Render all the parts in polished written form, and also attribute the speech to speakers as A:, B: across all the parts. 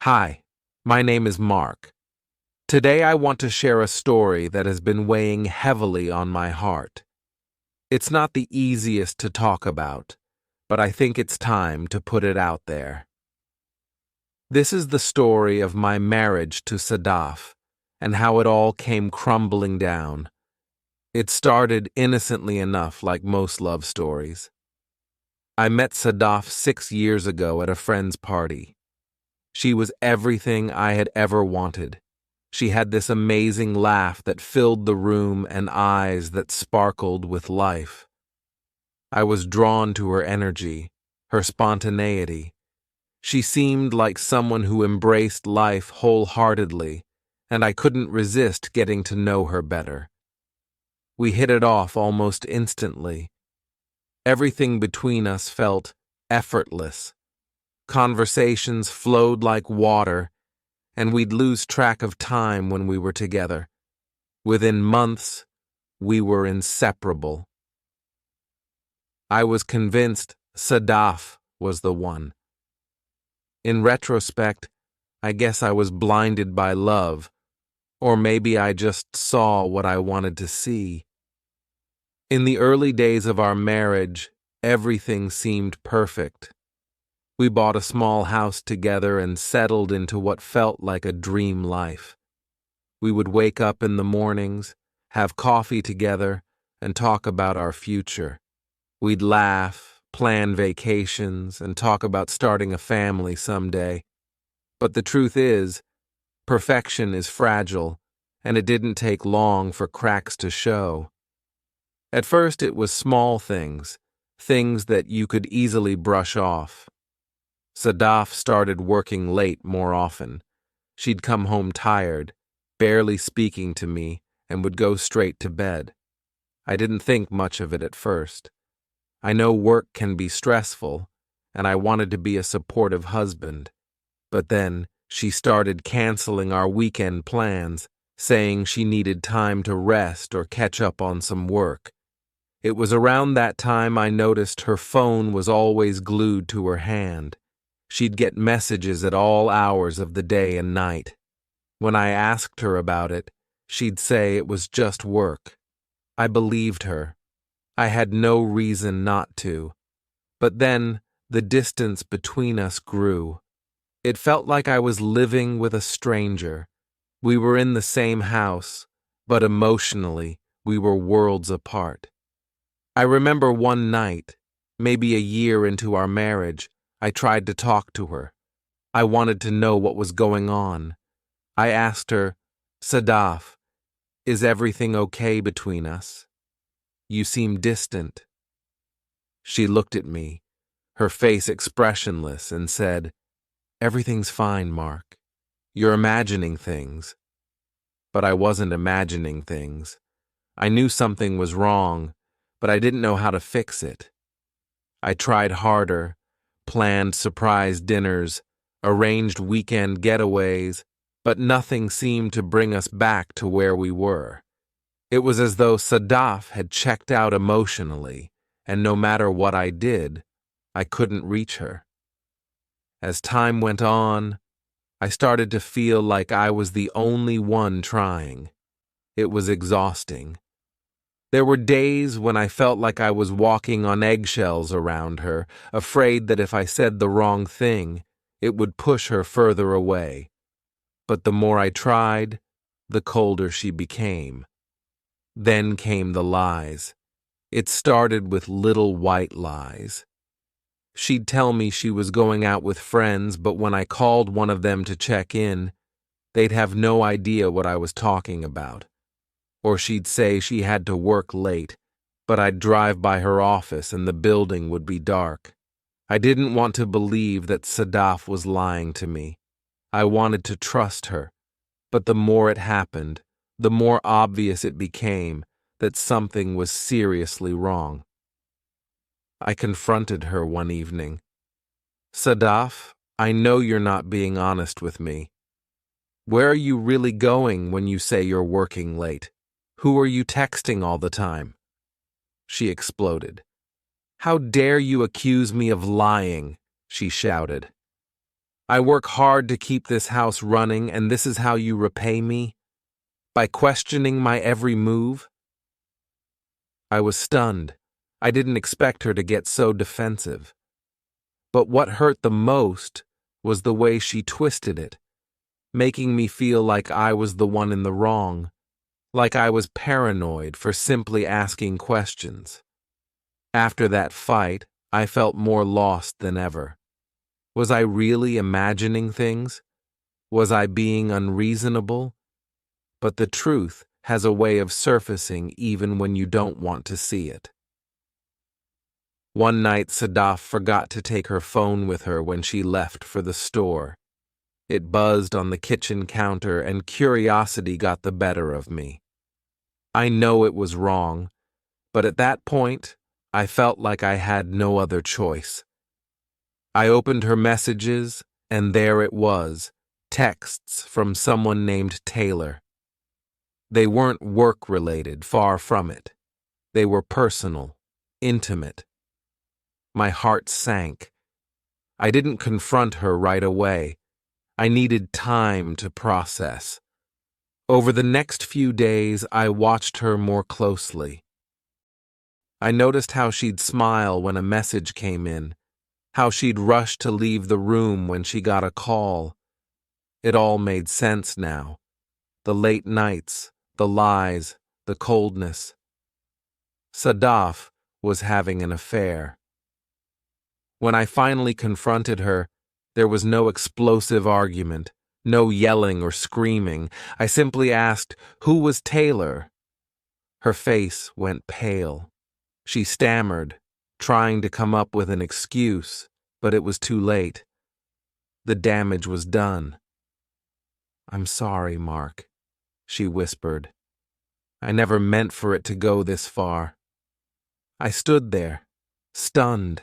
A: Hi, my name is Mark. Today I want to share a story that has been weighing heavily on my heart. It's not the easiest to talk about, but I think it's time to put it out there. This is the story of my marriage to Sadaf and how it all came crumbling down. It started innocently enough, like most love stories. I met Sadaf 6 years ago at a friend's party. She was everything I had ever wanted. She had this amazing laugh that filled the room and eyes that sparkled with life. I was drawn to her energy, her spontaneity. She seemed like someone who embraced life wholeheartedly, and I couldn't resist getting to know her better. We hit it off almost instantly. Everything between us felt effortless. Conversations flowed like water, and we'd lose track of time when we were together. Within months, we were inseparable. I was convinced Sadaf was the one. In retrospect, I guess I was blinded by love, or maybe I just saw what I wanted to see. In the early days of our marriage, everything seemed perfect. We bought a small house together and settled into what felt like a dream life. We would wake up in the mornings, have coffee together, and talk about our future. We'd laugh, plan vacations, and talk about starting a family someday. But the truth is, perfection is fragile, and it didn't take long for cracks to show. At first it was small things, things that you could easily brush off. Sadaf started working late more often. She'd come home tired, barely speaking to me, and would go straight to bed. I didn't think much of it at first. I know work can be stressful, and I wanted to be a supportive husband. But then she started canceling our weekend plans, saying she needed time to rest or catch up on some work. It was around that time I noticed her phone was always glued to her hand. She'd get messages at all hours of the day and night. When I asked her about it, she'd say it was just work. I believed her. I had no reason not to. But then the distance between us grew. It felt like I was living with a stranger. We were in the same house, but emotionally, we were worlds apart. I remember one night, maybe a year into our marriage, I tried to talk to her. I wanted to know what was going on. I asked her, "Sadaf, is everything okay between us? You seem distant." She looked at me, her face expressionless, and said, "Everything's fine, Mark. You're imagining things." But I wasn't imagining things. I knew something was wrong, but I didn't know how to fix it. I tried harder, planned surprise dinners, arranged weekend getaways, but nothing seemed to bring us back to where we were. It was as though Sadaf had checked out emotionally, and no matter what I did, I couldn't reach her. As time went on, I started to feel like I was the only one trying. It was exhausting. There were days when I felt like I was walking on eggshells around her, afraid that if I said the wrong thing, it would push her further away. But the more I tried, the colder she became. Then came the lies. It started with little white lies. She'd tell me she was going out with friends, but when I called one of them to check in, they'd have no idea what I was talking about. Or she'd say she had to work late, but I'd drive by her office and the building would be dark. I didn't want to believe that Sadaf was lying to me. I wanted to trust her, but the more it happened, the more obvious it became that something was seriously wrong. I confronted her one evening. "Sadaf, I know you're not being honest with me. Where are you really going when you say you're working late? Who are you texting all the time?" She exploded. "How dare you accuse me of lying?" she shouted. I work hard to keep this house running, and this is how you repay me? By questioning my every move? I was stunned. I didn't expect her to get so defensive. But what hurt the most was the way she twisted it, making me feel like I was the one in the wrong, like I was paranoid for simply asking questions. After that fight, I felt more lost than ever. Was I really imagining things? Was I being unreasonable? But the truth has a way of surfacing even when you don't want to see it. One night, Sadaf forgot to take her phone with her when she left for the store. It buzzed on the kitchen counter, and curiosity got the better of me. I know it was wrong, but at that point, I felt like I had no other choice. I opened her messages, and there it was, texts from someone named Taylor. They weren't work-related, far from it. They were personal, intimate. My heart sank. I didn't confront her right away. I needed time to process. Over the next few days, I watched her more closely. I noticed how she'd smile when a message came in, how she'd rush to leave the room when she got a call. It all made sense now. The late nights, the lies, the coldness. Sadaf was having an affair. When I finally confronted her, there was no explosive argument, no yelling or screaming. I simply asked, "Who was Taylor?" Her face went pale. She stammered, trying to come up with an excuse, but it was too late. The damage was done. "I'm sorry, Mark," she whispered. "I never meant for it to go this far." I stood there, stunned.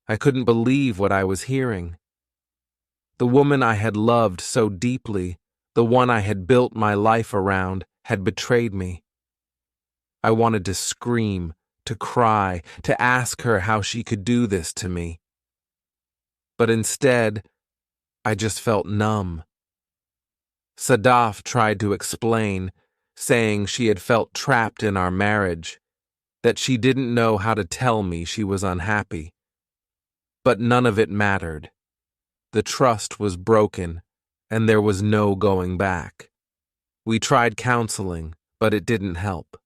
A: I couldn't believe what I was hearing. The woman I had loved so deeply, the one I had built my life around, had betrayed me. I wanted to scream, to cry, to ask her how she could do this to me. But instead, I just felt numb. Sadaf tried to explain, saying she had felt trapped in our marriage, that she didn't know how to tell me she was unhappy. But none of it mattered. The trust was broken, and there was no going back. We tried counseling, but it didn't help.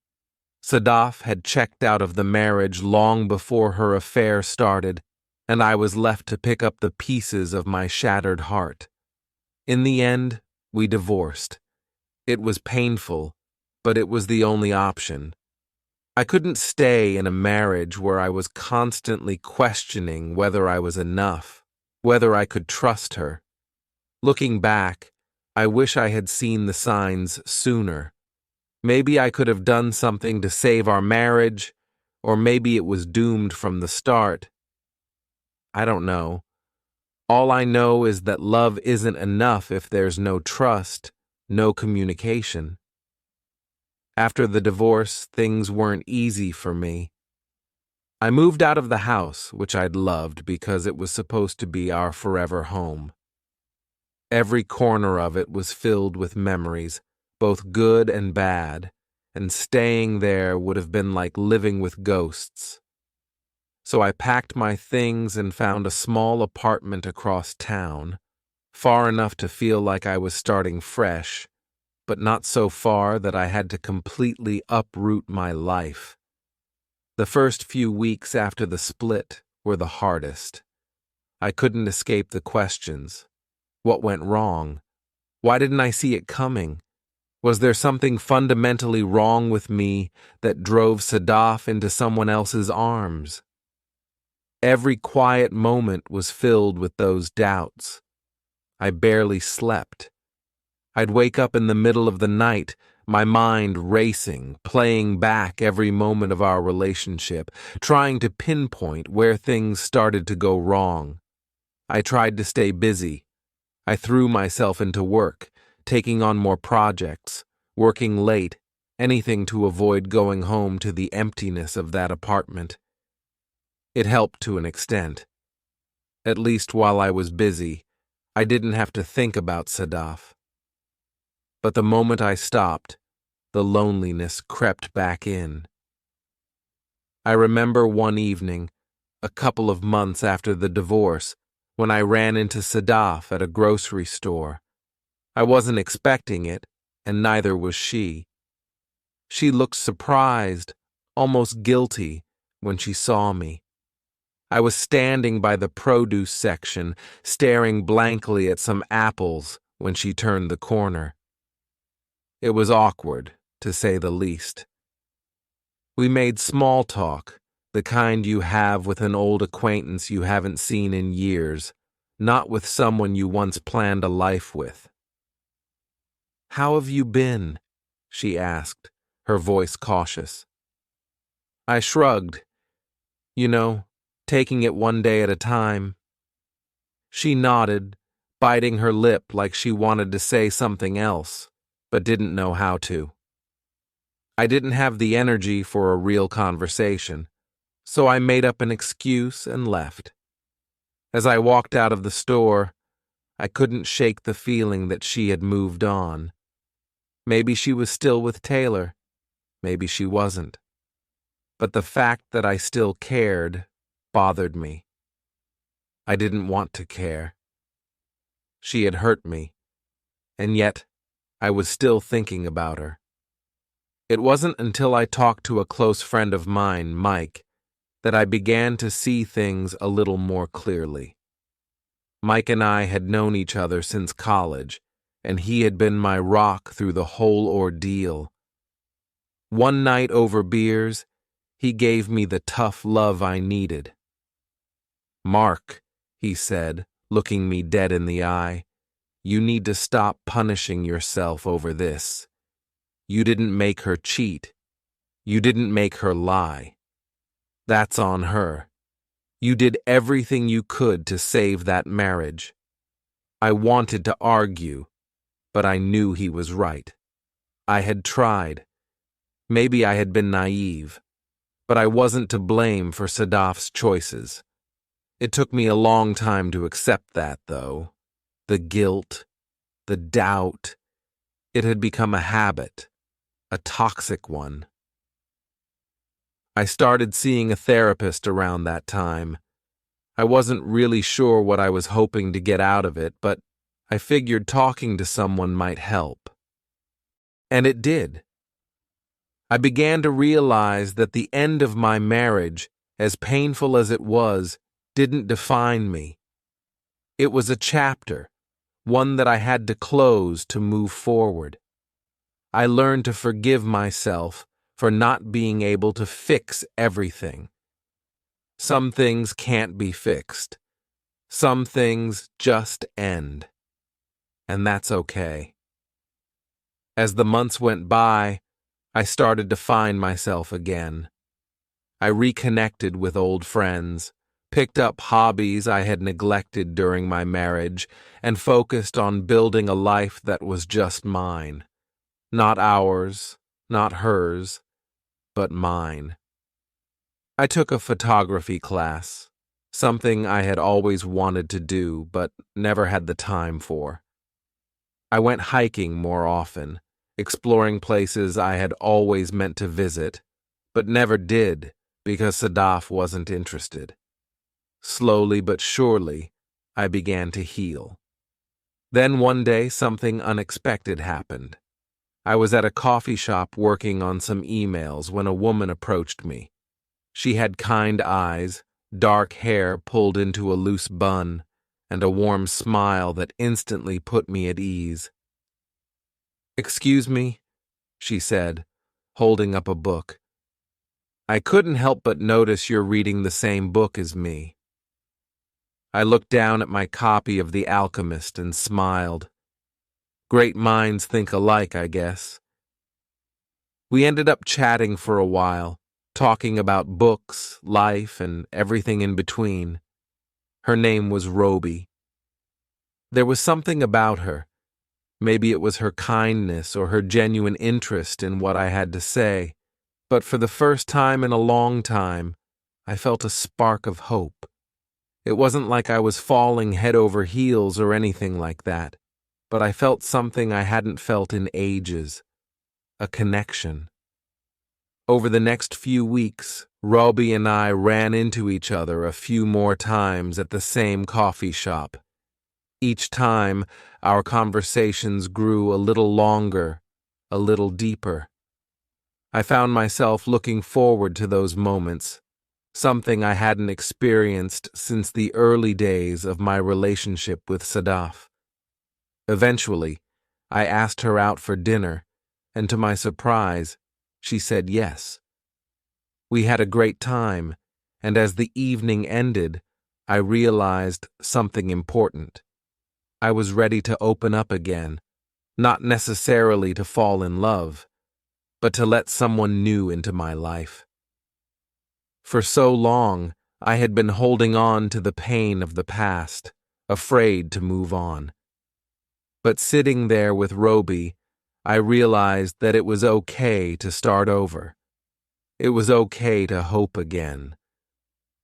A: Sadaf had checked out of the marriage long before her affair started, and I was left to pick up the pieces of my shattered heart. In the end, we divorced. It was painful, but it was the only option. I couldn't stay in a marriage where I was constantly questioning whether I was enough, whether I could trust her. Looking back, I wish I had seen the signs sooner. Maybe I could have done something to save our marriage, or maybe it was doomed from the start. I don't know. All I know is that love isn't enough if there's no trust, no communication. After the divorce, things weren't easy for me. I moved out of the house, which I'd loved because it was supposed to be our forever home. Every corner of it was filled with memories, both good and bad, and staying there would have been like living with ghosts. So I packed my things and found a small apartment across town, far enough to feel like I was starting fresh, but not so far that I had to completely uproot my life. The first few weeks after the split were the hardest. I couldn't escape the questions. What went wrong? Why didn't I see it coming? Was there something fundamentally wrong with me that drove Sadaf into someone else's arms? Every quiet moment was filled with those doubts. I barely slept. I'd wake up in the middle of the night, my mind racing, playing back every moment of our relationship, trying to pinpoint where things started to go wrong. I tried to stay busy. I threw myself into work, taking on more projects, working late, anything to avoid going home to the emptiness of that apartment. It helped to an extent. At least while I was busy, I didn't have to think about Sadaf. But the moment I stopped, the loneliness crept back in. I remember one evening, a couple of months after the divorce, when I ran into Sadaf at a grocery store. I wasn't expecting it, and neither was she. She looked surprised, almost guilty, when she saw me. I was standing by the produce section, staring blankly at some apples when she turned the corner. It was awkward, to say the least. We made small talk, the kind you have with an old acquaintance you haven't seen in years, not with someone you once planned a life with. "How have you been?" she asked, her voice cautious. I shrugged. You know, taking it one day at a time. She nodded, biting her lip like she wanted to say something else, but didn't know how to. I didn't have the energy for a real conversation, so I made up an excuse and left. As I walked out of the store, I couldn't shake the feeling that she had moved on. Maybe she was still with Taylor, maybe she wasn't. But the fact that I still cared bothered me. I didn't want to care. She had hurt me, and yet I was still thinking about her. It wasn't until I talked to a close friend of mine, Mike, that I began to see things a little more clearly. Mike and I had known each other since college, and he had been my rock through the whole ordeal. One night over beers, he gave me the tough love I needed. "Mark," he said, looking me dead in the eye, "you need to stop punishing yourself over this. You didn't make her cheat. You didn't make her lie. That's on her. You did everything you could to save that marriage." I wanted to argue, but I knew he was right. I had tried. Maybe I had been naive, but I wasn't to blame for Sadaf's choices. It took me a long time to accept that, though. The guilt, the doubt, it had become a habit, a toxic one. I started seeing a therapist around that time. I wasn't really sure what I was hoping to get out of it, but I figured talking to someone might help. And it did. I began to realize that the end of my marriage, as painful as it was, didn't define me. It was a chapter, one that I had to close to move forward. I learned to forgive myself for not being able to fix everything. Some things can't be fixed. Some things just end. And that's okay. As the months went by, I started to find myself again. I reconnected with old friends, picked up hobbies I had neglected during my marriage, and focused on building a life that was just mine. Not ours, not hers, but mine. I took a photography class, something I had always wanted to do but never had the time for. I went hiking more often, exploring places I had always meant to visit, but never did because Sadaf wasn't interested. Slowly but surely, I began to heal. Then one day something unexpected happened. I was at a coffee shop working on some emails when a woman approached me. She had kind eyes, dark hair pulled into a loose bun, and a warm smile that instantly put me at ease. "Excuse me," she said, holding up a book. "I couldn't help but notice you're reading the same book as me." I looked down at my copy of The Alchemist and smiled. Great minds think alike, I guess. We ended up chatting for a while, talking about books, life, and everything in between. Her name was Robi. There was something about her. Maybe it was her kindness or her genuine interest in what I had to say, but for the first time in a long time, I felt a spark of hope. It wasn't like I was falling head over heels or anything like that, but I felt something I hadn't felt in ages, a connection. Over the next few weeks, Robi and I ran into each other a few more times at the same coffee shop. Each time, our conversations grew a little longer, a little deeper. I found myself looking forward to those moments, something I hadn't experienced since the early days of my relationship with Sadaf. Eventually, I asked her out for dinner, and to my surprise, she said yes. We had a great time, and as the evening ended, I realized something important. I was ready to open up again, not necessarily to fall in love, but to let someone new into my life. For so long, I had been holding on to the pain of the past, afraid to move on. But sitting there with Robi, I realized that it was okay to start over. It was okay to hope again.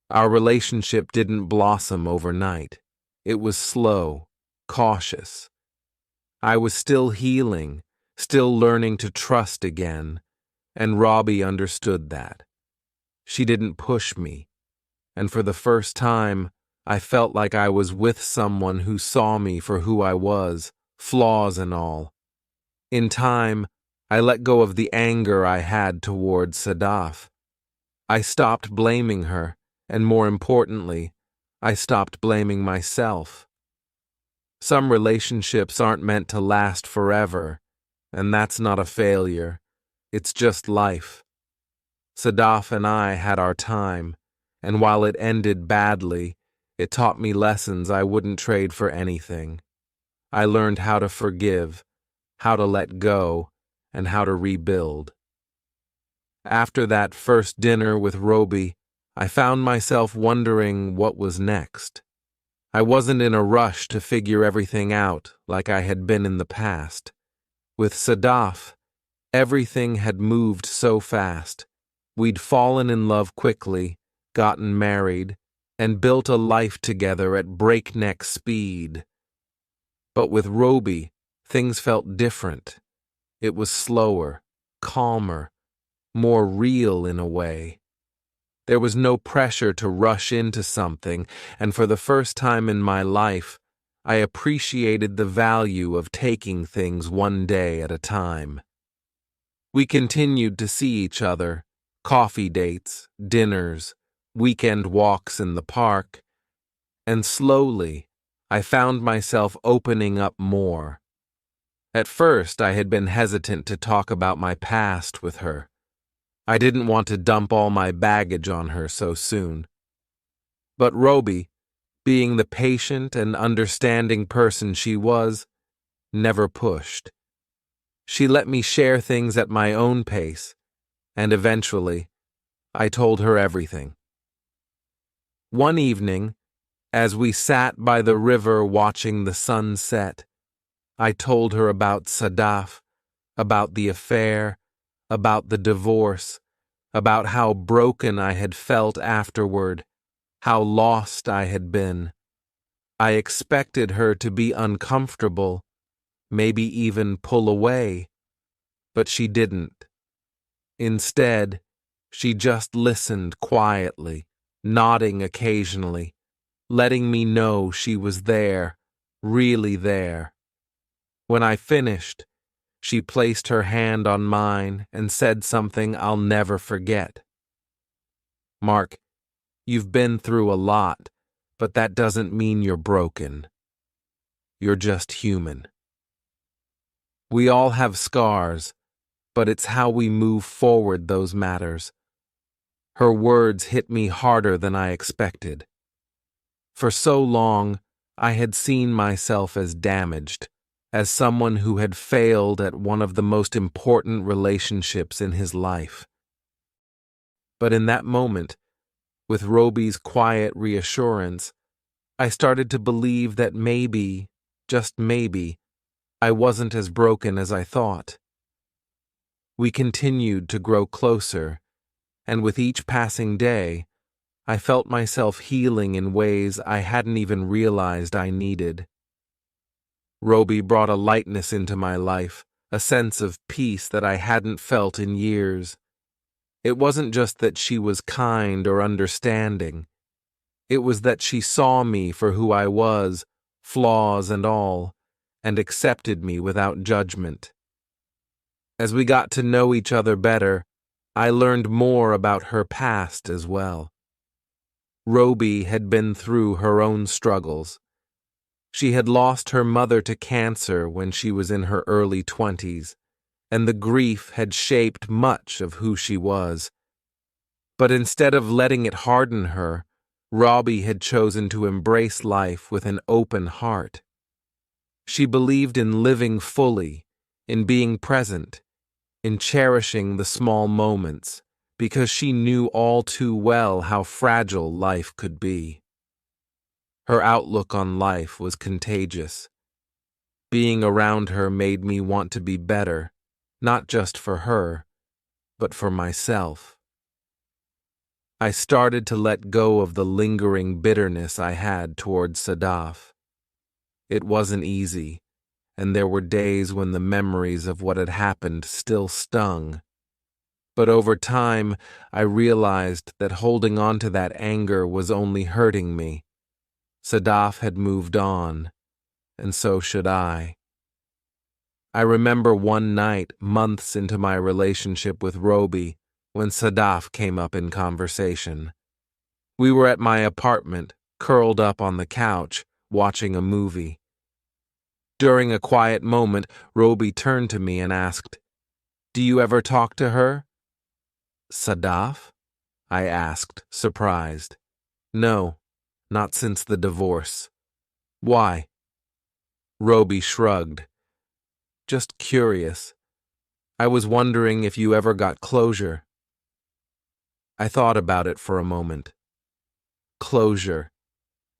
A: Our relationship didn't blossom overnight. It was slow, cautious. I was still healing, still learning to trust again, and Robi understood that. She didn't push me, and for the first time, I felt like I was with someone who saw me for who I was, flaws and all. In time, I let go of the anger I had towards Sadaf. I stopped blaming her, and more importantly, I stopped blaming myself. Some relationships aren't meant to last forever, and that's not a failure. It's just life. Sadaf and I had our time, and while it ended badly, it taught me lessons I wouldn't trade for anything. I learned how to forgive, how to let go, and how to rebuild. After that first dinner with Robi, I found myself wondering what was next. I wasn't in a rush to figure everything out like I had been in the past. With Sadaf, everything had moved so fast. We'd fallen in love quickly, gotten married, and built a life together at breakneck speed. But with Robi, things felt different. It was slower, calmer, more real in a way. There was no pressure to rush into something, and for the first time in my life, I appreciated the value of taking things one day at a time. We continued to see each other, coffee dates, dinners, weekend walks in the park, and slowly, I found myself opening up more. At first, I had been hesitant to talk about my past with her. I didn't want to dump all my baggage on her so soon. But Robi, being the patient and understanding person she was, never pushed. She let me share things at my own pace, and eventually, I told her everything. One evening, as we sat by the river watching the sun set, I told her about Sadaf, about the affair, about the divorce, about how broken I had felt afterward, how lost I had been. I expected her to be uncomfortable, maybe even pull away, but she didn't. Instead, she just listened quietly, nodding occasionally, letting me know she was there, really there. When I finished, she placed her hand on mine and said something I'll never forget. "Mark, you've been through a lot, but that doesn't mean you're broken. You're just human. We all have scars, but it's how we move forward those matters." Her words hit me harder than I expected. For so long, I had seen myself as damaged, as someone who had failed at one of the most important relationships in his life. But in that moment, with Robi's quiet reassurance, I started to believe that maybe, just maybe, I wasn't as broken as I thought. We continued to grow closer, and with each passing day, I felt myself healing in ways I hadn't even realized I needed. Robi brought a lightness into my life, a sense of peace that I hadn't felt in years. It wasn't just that she was kind or understanding. It was that she saw me for who I was, flaws and all, and accepted me without judgment. As we got to know each other better, I learned more about her past as well. Robi had been through her own struggles. She had lost her mother to cancer when she was in her early 20s, and the grief had shaped much of who she was. But instead of letting it harden her, Robi had chosen to embrace life with an open heart. She believed in living fully, in being present, in cherishing the small moments, because she knew all too well how fragile life could be. Her outlook on life was contagious. Being around her made me want to be better, not just for her, but for myself. I started to let go of the lingering bitterness I had towards Sadaf. It wasn't easy, and there were days when the memories of what had happened still stung. But over time, I realized that holding on to that anger was only hurting me. Sadaf had moved on, and so should I. I remember one night, months into my relationship with Robi, when Sadaf came up in conversation. We were at my apartment, curled up on the couch, watching a movie. During a quiet moment, Robi turned to me and asked, "Do you ever talk to her?" "Sadaf?" I asked, surprised. "No, not since the divorce." "Why?" Robi shrugged. "Just curious. I was wondering if you ever got closure." I thought about it for a moment. Closure.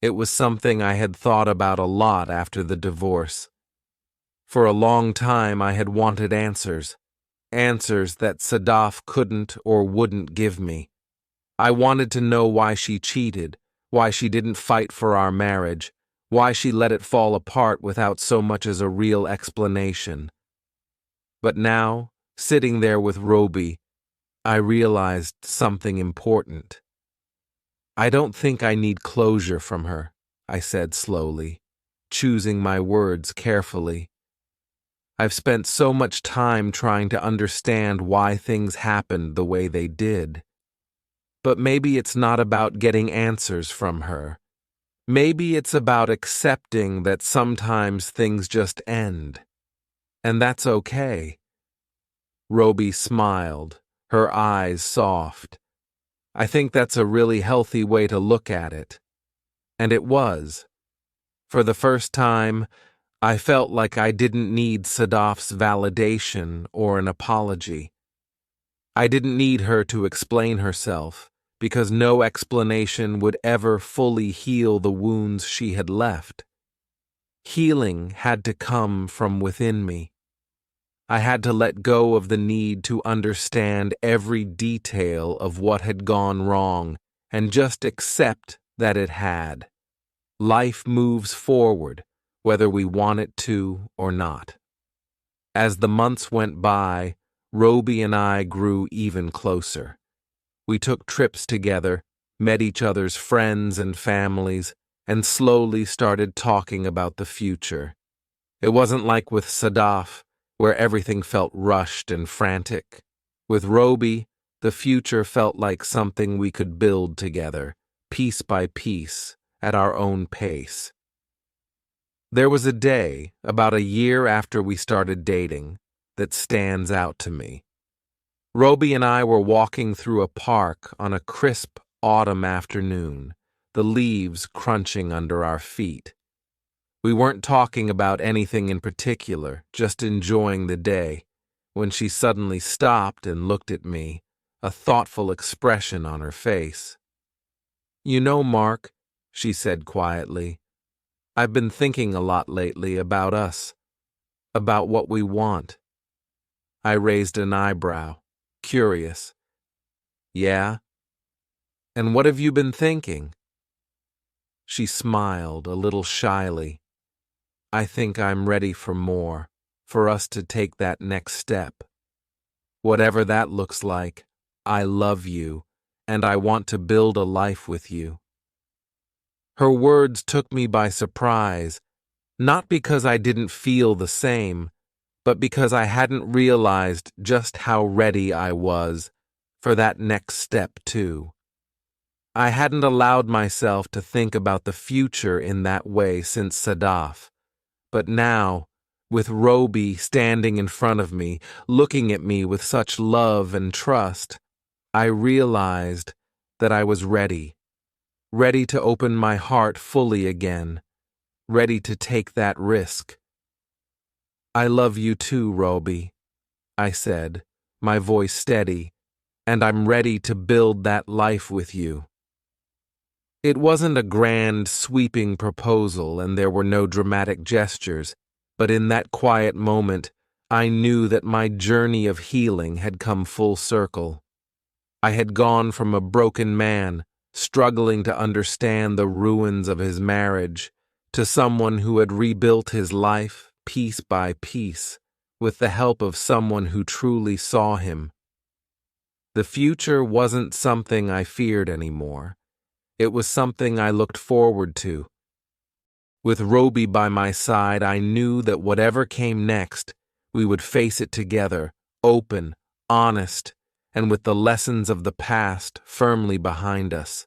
A: It was something I had thought about a lot after the divorce. For a long time I had wanted answers. Answers that Sadaf couldn't or wouldn't give me. I wanted to know why she cheated, why she didn't fight for our marriage, why she let it fall apart without so much as a real explanation. But now, sitting there with Robi, I realized something important. "I don't think I need closure from her," I said slowly, choosing my words carefully. "I've spent so much time trying to understand why things happened the way they did. But maybe it's not about getting answers from her. Maybe it's about accepting that sometimes things just end. And that's okay." Robi smiled, her eyes soft. "I think that's a really healthy way to look at it." And it was. For the first time, I felt like I didn't need Sadaf's validation or an apology. I didn't need her to explain herself, because no explanation would ever fully heal the wounds she had left. Healing had to come from within me. I had to let go of the need to understand every detail of what had gone wrong and just accept that it had. Life moves forward, whether we want it to or not. As the months went by, Robi and I grew even closer. We took trips together, met each other's friends and families, and slowly started talking about the future. It wasn't like with Sadaf, where everything felt rushed and frantic. With Robi, the future felt like something we could build together, piece by piece, at our own pace. There was a day, about a year after we started dating, that stands out to me. Robi and I were walking through a park on a crisp autumn afternoon, the leaves crunching under our feet. We weren't talking about anything in particular, just enjoying the day, when she suddenly stopped and looked at me, a thoughtful expression on her face. "You know, Mark," she said quietly, "I've been thinking a lot lately about us, about what we want." I raised an eyebrow, curious. "Yeah?" And what have you been thinking? She smiled a little shyly. I think I'm ready for more, for us to take that next step. Whatever that looks like, I love you, and I want to build a life with you. Her words took me by surprise, not because I didn't feel the same, but because I hadn't realized just how ready I was for that next step, too. I hadn't allowed myself to think about the future in that way since Sadaf, but now, with Robi standing in front of me, looking at me with such love and trust, I realized that I was ready to open my heart fully again, ready to take that risk. I love you too, Robi, I said, my voice steady, and I'm ready to build that life with you. It wasn't a grand, sweeping proposal, and there were no dramatic gestures, but in that quiet moment, I knew that my journey of healing had come full circle. I had gone from a broken man, struggling to understand the ruins of his marriage, to someone who had rebuilt his life piece by piece, with the help of someone who truly saw him. The future wasn't something I feared anymore. It was something I looked forward to. With Robi by my side, I knew that whatever came next, we would face it together, open, honest, and with the lessons of the past firmly behind us.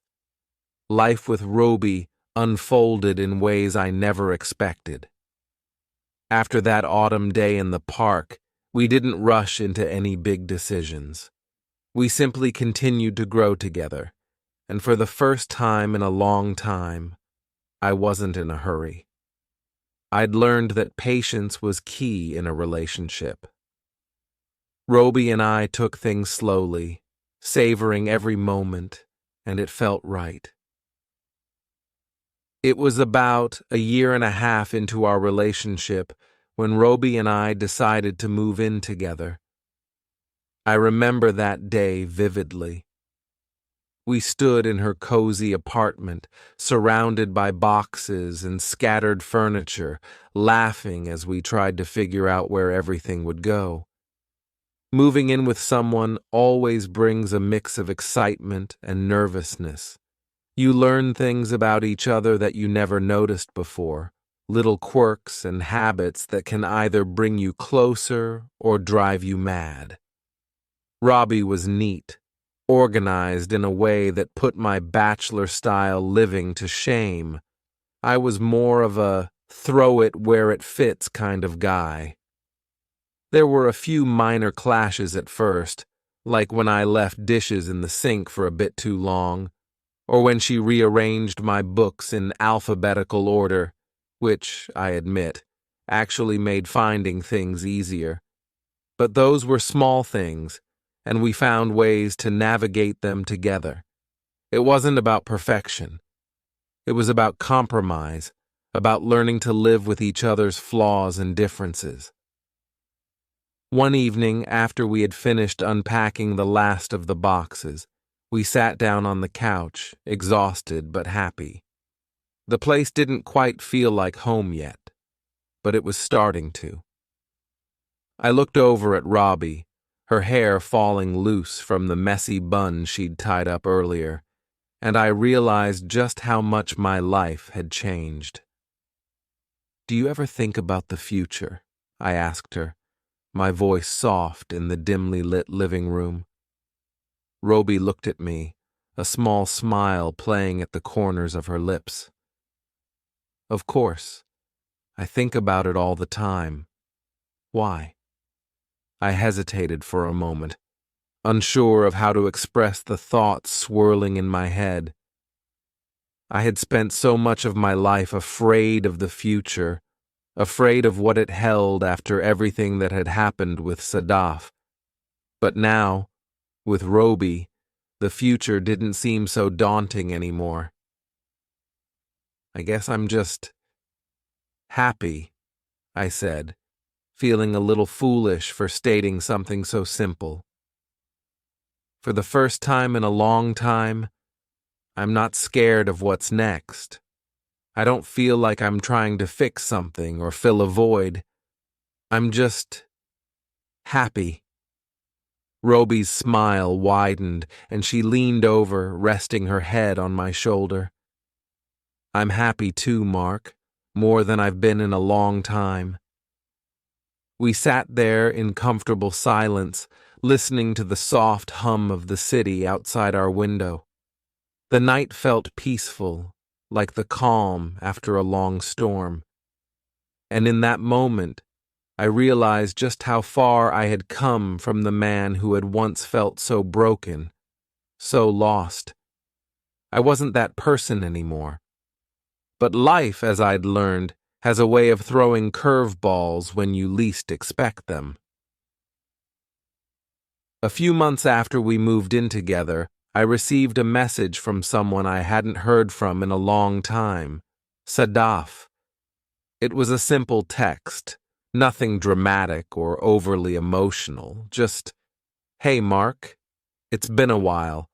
A: Life with Robi unfolded in ways I never expected. After that autumn day in the park, we didn't rush into any big decisions. We simply continued to grow together, and for the first time in a long time, I wasn't in a hurry. I'd learned that patience was key in a relationship. Robi and I took things slowly, savoring every moment, and it felt right. It was about a year and a half into our relationship when Robi and I decided to move in together. I remember that day vividly. We stood in her cozy apartment, surrounded by boxes and scattered furniture, laughing as we tried to figure out where everything would go. Moving in with someone always brings a mix of excitement and nervousness. You learn things about each other that you never noticed before, little quirks and habits that can either bring you closer or drive you mad. Robi was neat, organized in a way that put my bachelor-style living to shame. I was more of a throw-it-where-it-fits kind of guy. There were a few minor clashes at first, like when I left dishes in the sink for a bit too long, or when she rearranged my books in alphabetical order, which, I admit, actually made finding things easier. But those were small things, and we found ways to navigate them together. It wasn't about perfection. It was about compromise, about learning to live with each other's flaws and differences. One evening, after we had finished unpacking the last of the boxes, we sat down on the couch, exhausted but happy. The place didn't quite feel like home yet, but it was starting to. I looked over at Robi, her hair falling loose from the messy bun she'd tied up earlier, and I realized just how much my life had changed. "Do you ever think about the future?" I asked her, my voice soft in the dimly lit living room. Robi looked at me, a small smile playing at the corners of her lips. "Of course. I think about it all the time. Why?" I hesitated for a moment, unsure of how to express the thoughts swirling in my head. I had spent so much of my life afraid of the future, afraid of what it held after everything that had happened with Sadaf. But now, with Robi, the future didn't seem so daunting anymore. "I guess I'm just happy," I said, feeling a little foolish for stating something so simple. For the first time in a long time, I'm not scared of what's next. I don't feel like I'm trying to fix something or fill a void. I'm just happy. Robi's smile widened, and she leaned over, resting her head on my shoulder. I'm happy too, Mark, more than I've been in a long time. We sat there in comfortable silence, listening to the soft hum of the city outside our window. The night felt peaceful, like the calm after a long storm. And in that moment, I realized just how far I had come from the man who had once felt so broken, so lost. I wasn't that person anymore. But life, as I'd learned, has a way of throwing curveballs when you least expect them. A few months after we moved in together, I received a message from someone I hadn't heard from in a long time, Sadaf. It was a simple text, nothing dramatic or overly emotional, just, "Hey Mark, it's been a while.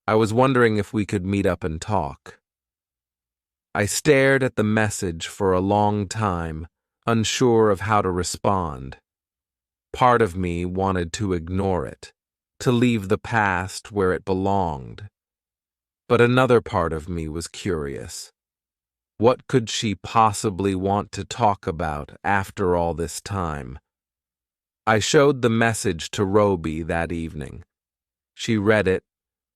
A: I was wondering if we could meet up and talk." I stared at the message for a long time, unsure of how to respond. Part of me wanted to ignore it, to leave the past where it belonged. But another part of me was curious. What could she possibly want to talk about after all this time? I showed the message to Robi that evening. She read it,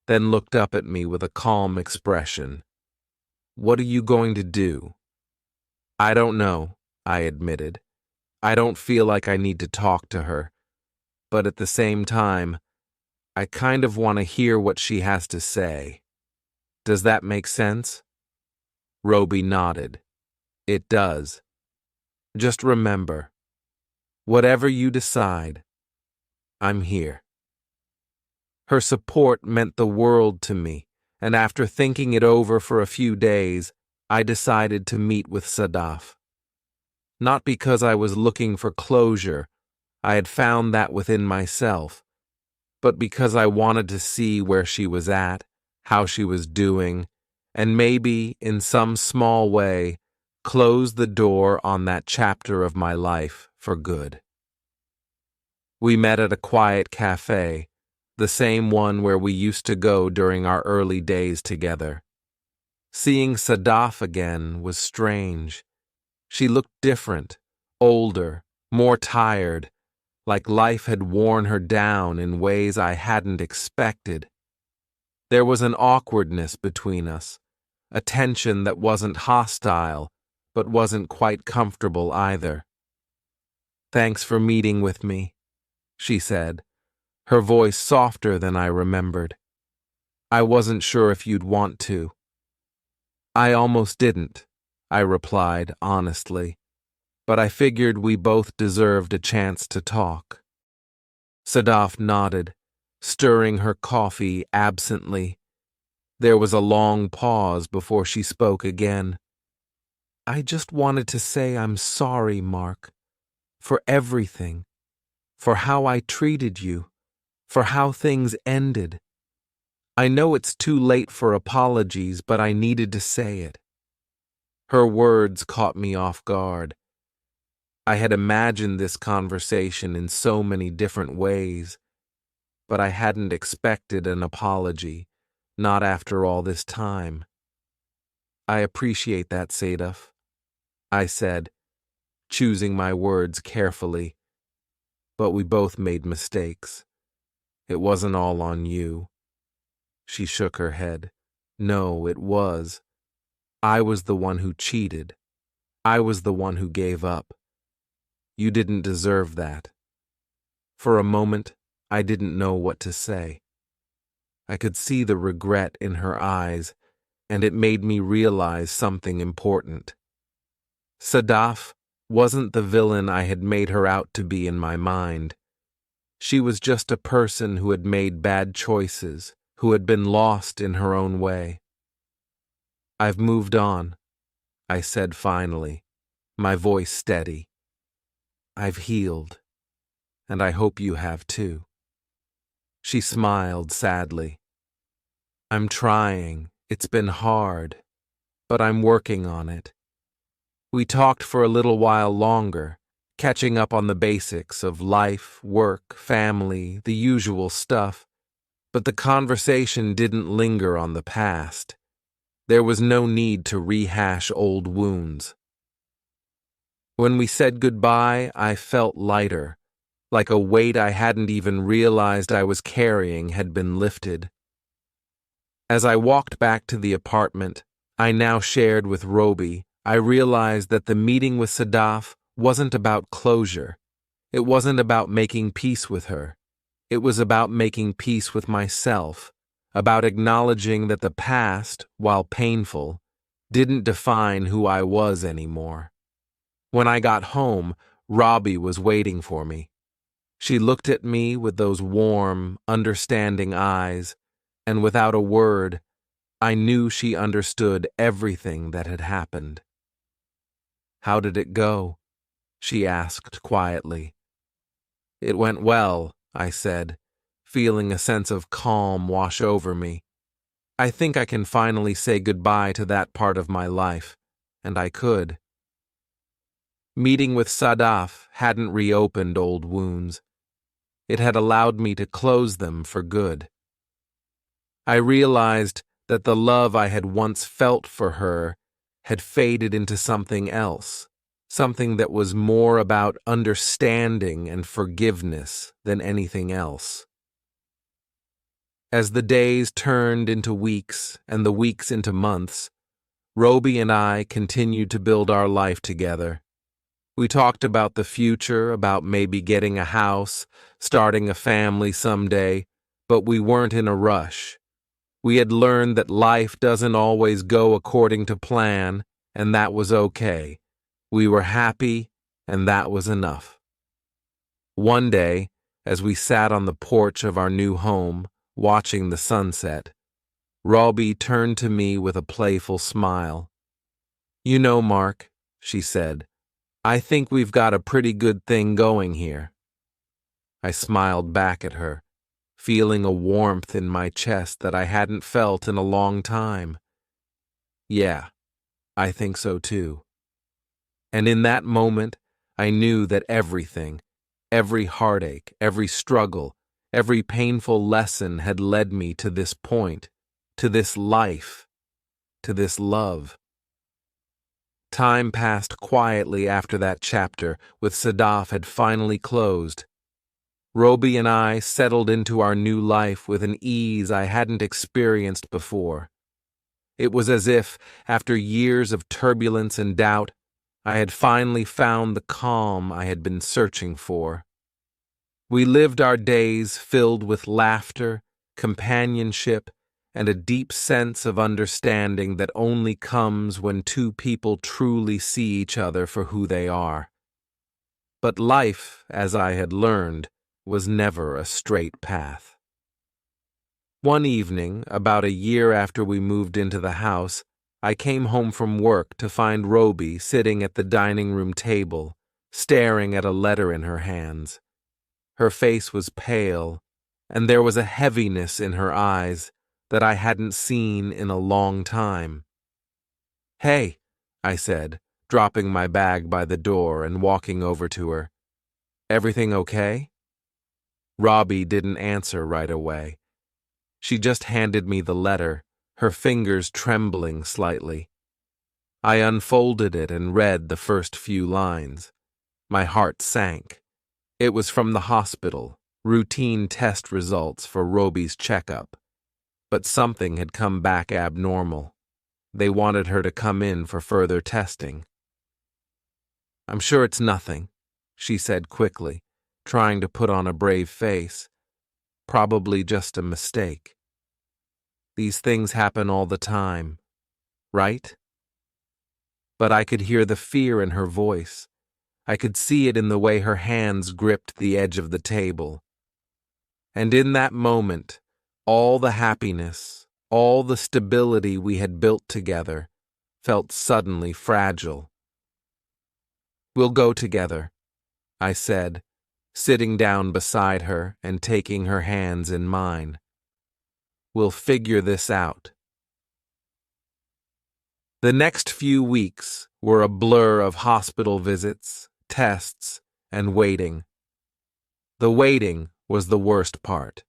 A: then looked up at me with a calm expression. "What are you going to do?" "I don't know," I admitted. "I don't feel like I need to talk to her. But at the same time, I kind of want to hear what she has to say. Does that make sense?" Robi nodded. "It does. Just remember, whatever you decide, I'm here." Her support meant the world to me, and after thinking it over for a few days, I decided to meet with Sadaf. Not because I was looking for closure, I had found that within myself, but because I wanted to see where she was at, how she was doing, and maybe, in some small way, close the door on that chapter of my life for good. We met at a quiet cafe, the same one where we used to go during our early days together. Seeing Sadaf again was strange. She looked different, older, more tired, like life had worn her down in ways I hadn't expected. There was an awkwardness between us, a tension that wasn't hostile, but wasn't quite comfortable either. "Thanks for meeting with me," she said, her voice softer than I remembered. "I wasn't sure if you'd want to." "I almost didn't," I replied honestly, "but I figured we both deserved a chance to talk." Sadaf nodded, stirring her coffee absently. There was a long pause before she spoke again. "I just wanted to say I'm sorry, Mark, for everything, for how I treated you, for how things ended. I know it's too late for apologies, but I needed to say it." Her words caught me off guard. I had imagined this conversation in so many different ways, but I hadn't expected an apology, not after all this time. "I appreciate that, Sadaf," I said, choosing my words carefully. "But we both made mistakes. It wasn't all on you." She shook her head. "No, it was. I was the one who cheated. I was the one who gave up. You didn't deserve that." For a moment, I didn't know what to say. I could see the regret in her eyes, and it made me realize something important. Sadaf wasn't the villain I had made her out to be in my mind. She was just a person who had made bad choices, who had been lost in her own way. "I've moved on," I said finally, my voice steady. "I've healed, and I hope you have too." She smiled sadly. "I'm trying," It's been hard, but I'm working on it. We talked for a little while longer, catching up on the basics of life, work, family, the usual stuff, but the conversation didn't linger on the past. There was no need to rehash old wounds. When we said goodbye, I felt lighter, like a weight I hadn't even realized I was carrying had been lifted. As I walked back to the apartment I now shared with Robi, I realized that the meeting with Sadaf wasn't about closure. It wasn't about making peace with her. It was about making peace with myself, about acknowledging that the past, while painful, didn't define who I was anymore. When I got home, Robi was waiting for me. She looked at me with those warm, understanding eyes, and without a word, I knew she understood everything that had happened. "How did it go?" she asked quietly. "It went well," I said, feeling a sense of calm wash over me. I think I can finally say goodbye to that part of my life, and I could. Meeting with Sadaf hadn't reopened old wounds. It had allowed me to close them for good. I realized that the love I had once felt for her had faded into something else, something that was more about understanding and forgiveness than anything else. As the days turned into weeks and the weeks into months, Robi and I continued to build our life together. We talked about the future, about maybe getting a house, starting a family someday, but we weren't in a rush. We had learned that life doesn't always go according to plan, and that was okay. We were happy, and that was enough. One day, as we sat on the porch of our new home, watching the sunset, Robi turned to me with a playful smile. "You know, Mark," she said, "I think we've got a pretty good thing going here." I smiled back at her, feeling a warmth in my chest that I hadn't felt in a long time. "Yeah, I think so too." And in that moment, I knew that everything, every heartache, every struggle, every painful lesson had led me to this point, to this life, to this love. Time passed quietly after that chapter, with Sadaf had finally closed. Robi and I settled into our new life with an ease I hadn't experienced before. It was as if, after years of turbulence and doubt, I had finally found the calm I had been searching for. We lived our days filled with laughter, companionship, and a deep sense of understanding that only comes when two people truly see each other for who they are. But life, as I had learned, was never a straight path. One evening, about a year after we moved into the house, I came home from work to find Robi sitting at the dining room table, staring at a letter in her hands. Her face was pale, and there was a heaviness in her eyes that I hadn't seen in a long time. "Hey," I said, dropping my bag by the door and walking over to her. "Everything okay?" Robi didn't answer right away. She just handed me the letter, her fingers trembling slightly. I unfolded it and read the first few lines. My heart sank. It was from the hospital, routine test results for Robi's checkup. But something had come back abnormal. They wanted her to come in for further testing. "I'm sure it's nothing," she said quickly, trying to put on a brave face. "Probably just a mistake. These things happen all the time, right?" But I could hear the fear in her voice. I could see it in the way her hands gripped the edge of the table. And in that moment, all the happiness, all the stability we had built together, felt suddenly fragile. "We'll go together," I said, sitting down beside her and taking her hands in mine. "We'll figure this out." The next few weeks were a blur of hospital visits, tests, and waiting. The waiting was the worst part.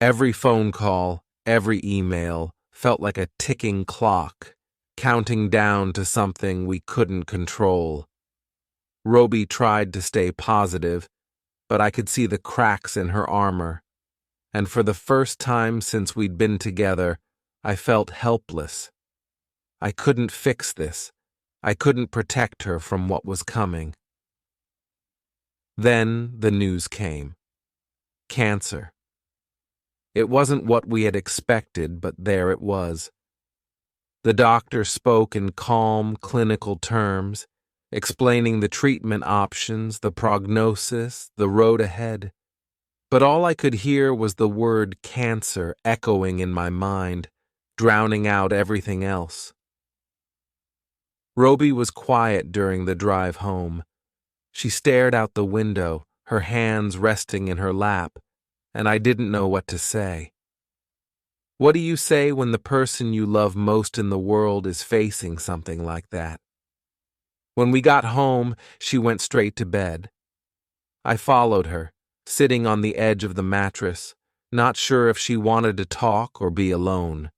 A: Every phone call, every email felt like a ticking clock, counting down to something we couldn't control. Robi tried to stay positive, but I could see the cracks in her armor, and for the first time since we'd been together, I felt helpless. I couldn't fix this. I couldn't protect her from what was coming. Then the news came. Cancer. It wasn't what we had expected, but there it was. The doctor spoke in calm, clinical terms, explaining the treatment options, the prognosis, the road ahead. But all I could hear was the word cancer echoing in my mind, drowning out everything else. Robi was quiet during the drive home. She stared out the window, her hands resting in her lap, and I didn't know what to say. What do you say when the person you love most in the world is facing something like that? When we got home, she went straight to bed. I followed her, sitting on the edge of the mattress, not sure if she wanted to talk or be alone.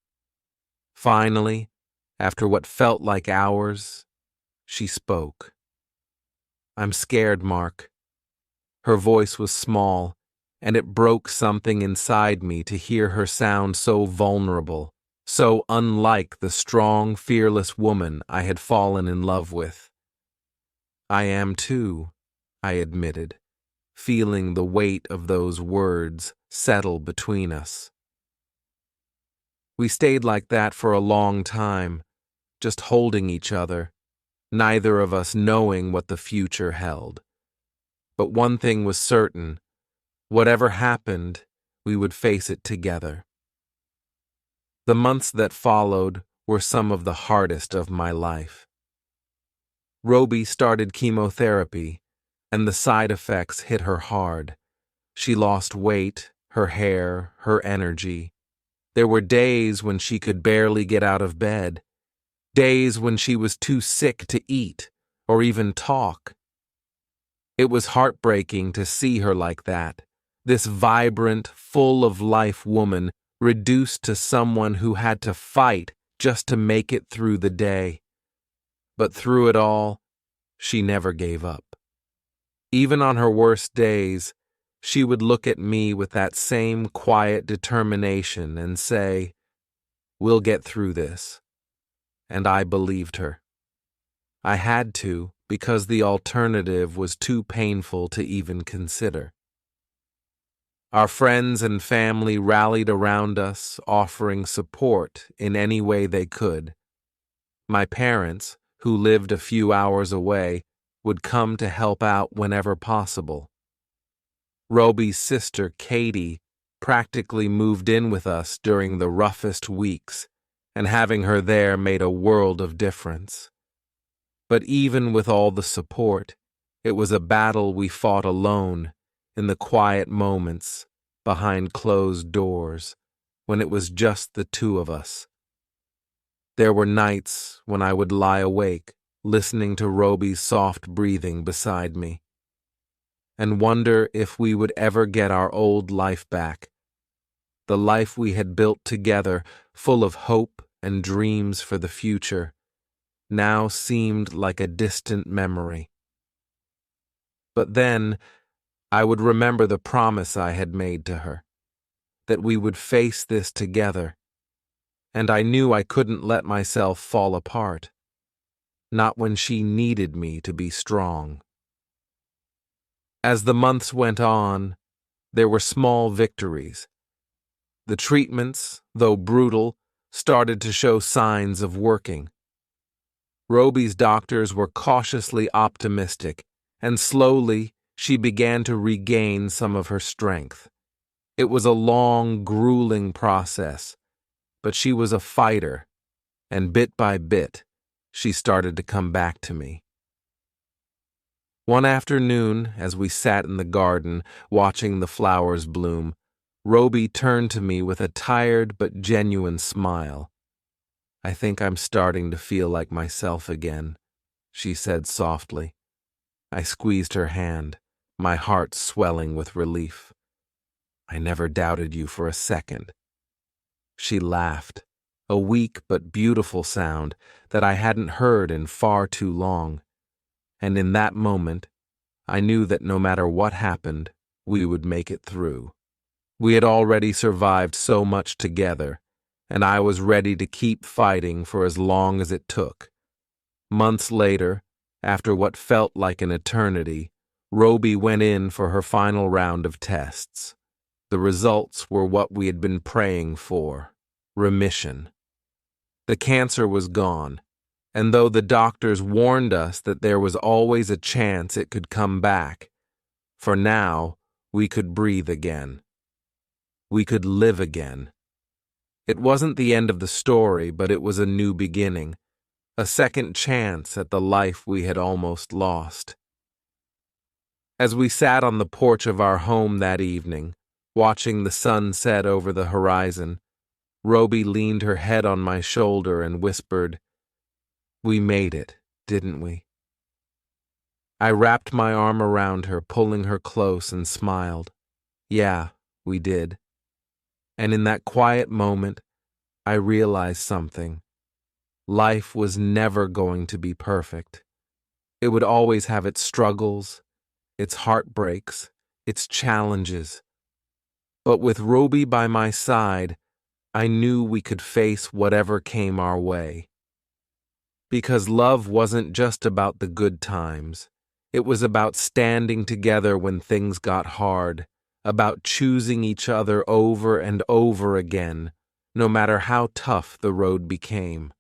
A: Finally, after what felt like hours, she spoke. "I'm scared, Mark." Her voice was small, and it broke something inside me to hear her sound so vulnerable, so unlike the strong, fearless woman I had fallen in love with. "I am too," I admitted, feeling the weight of those words settle between us. We stayed like that for a long time, just holding each other, neither of us knowing what the future held. But one thing was certain: whatever happened, we would face it together. The months that followed were some of the hardest of my life. Robi started chemotherapy, and the side effects hit her hard. She lost weight, her hair, her energy. There were days when she could barely get out of bed, days when she was too sick to eat or even talk. It was heartbreaking to see her like that, this vibrant, full-of-life woman reduced to someone who had to fight just to make it through the day. But through it all, she never gave up. Even on her worst days, she would look at me with that same quiet determination and say, "We'll get through this." And I believed her. I had to, because the alternative was too painful to even consider. Our friends and family rallied around us, offering support in any way they could. My parents, who lived a few hours away, would come to help out whenever possible. Robi's sister, Katie, practically moved in with us during the roughest weeks, and having her there made a world of difference. But even with all the support, it was a battle we fought alone, in the quiet moments, behind closed doors, when it was just the two of us. There were nights when I would lie awake, listening to Robi's soft breathing beside me, and wonder if we would ever get our old life back, the life we had built together, full of hope and dreams for the future, now seemed like a distant memory. But then, I would remember the promise I had made to her, that we would face this together, and I knew I couldn't let myself fall apart, not when she needed me to be strong. As the months went on, there were small victories. The treatments, though brutal, started to show signs of working. Robi's doctors were cautiously optimistic, and slowly she began to regain some of her strength. It was a long, grueling process, but she was a fighter, and bit by bit, she started to come back to me. One afternoon, as we sat in the garden, watching the flowers bloom, Robi turned to me with a tired but genuine smile. I think I'm starting to feel like myself again, she said softly. I squeezed her hand, my heart swelling with relief. I never doubted you for a second. She laughed, a weak but beautiful sound that I hadn't heard in far too long. And in that moment, I knew that no matter what happened, we would make it through. We had already survived so much together, and I was ready to keep fighting for as long as it took. Months later, after what felt like an eternity, Robi went in for her final round of tests. The results were what we had been praying for: remission. The cancer was gone, and though the doctors warned us that there was always a chance it could come back, for now we could breathe again. We could live again. It wasn't the end of the story, but it was a new beginning, a second chance at the life we had almost lost. As we sat on the porch of our home that evening, watching the sun set over the horizon, Robi leaned her head on my shoulder and whispered, "We made it, didn't we?" I wrapped my arm around her, pulling her close, and smiled. Yeah, we did. And in that quiet moment, I realized something. Life was never going to be perfect. It would always have its struggles, its heartbreaks, its challenges. But with Robi by my side, I knew we could face whatever came our way. Because love wasn't just about the good times. It was about standing together when things got hard, about choosing each other over and over again, no matter how tough the road became.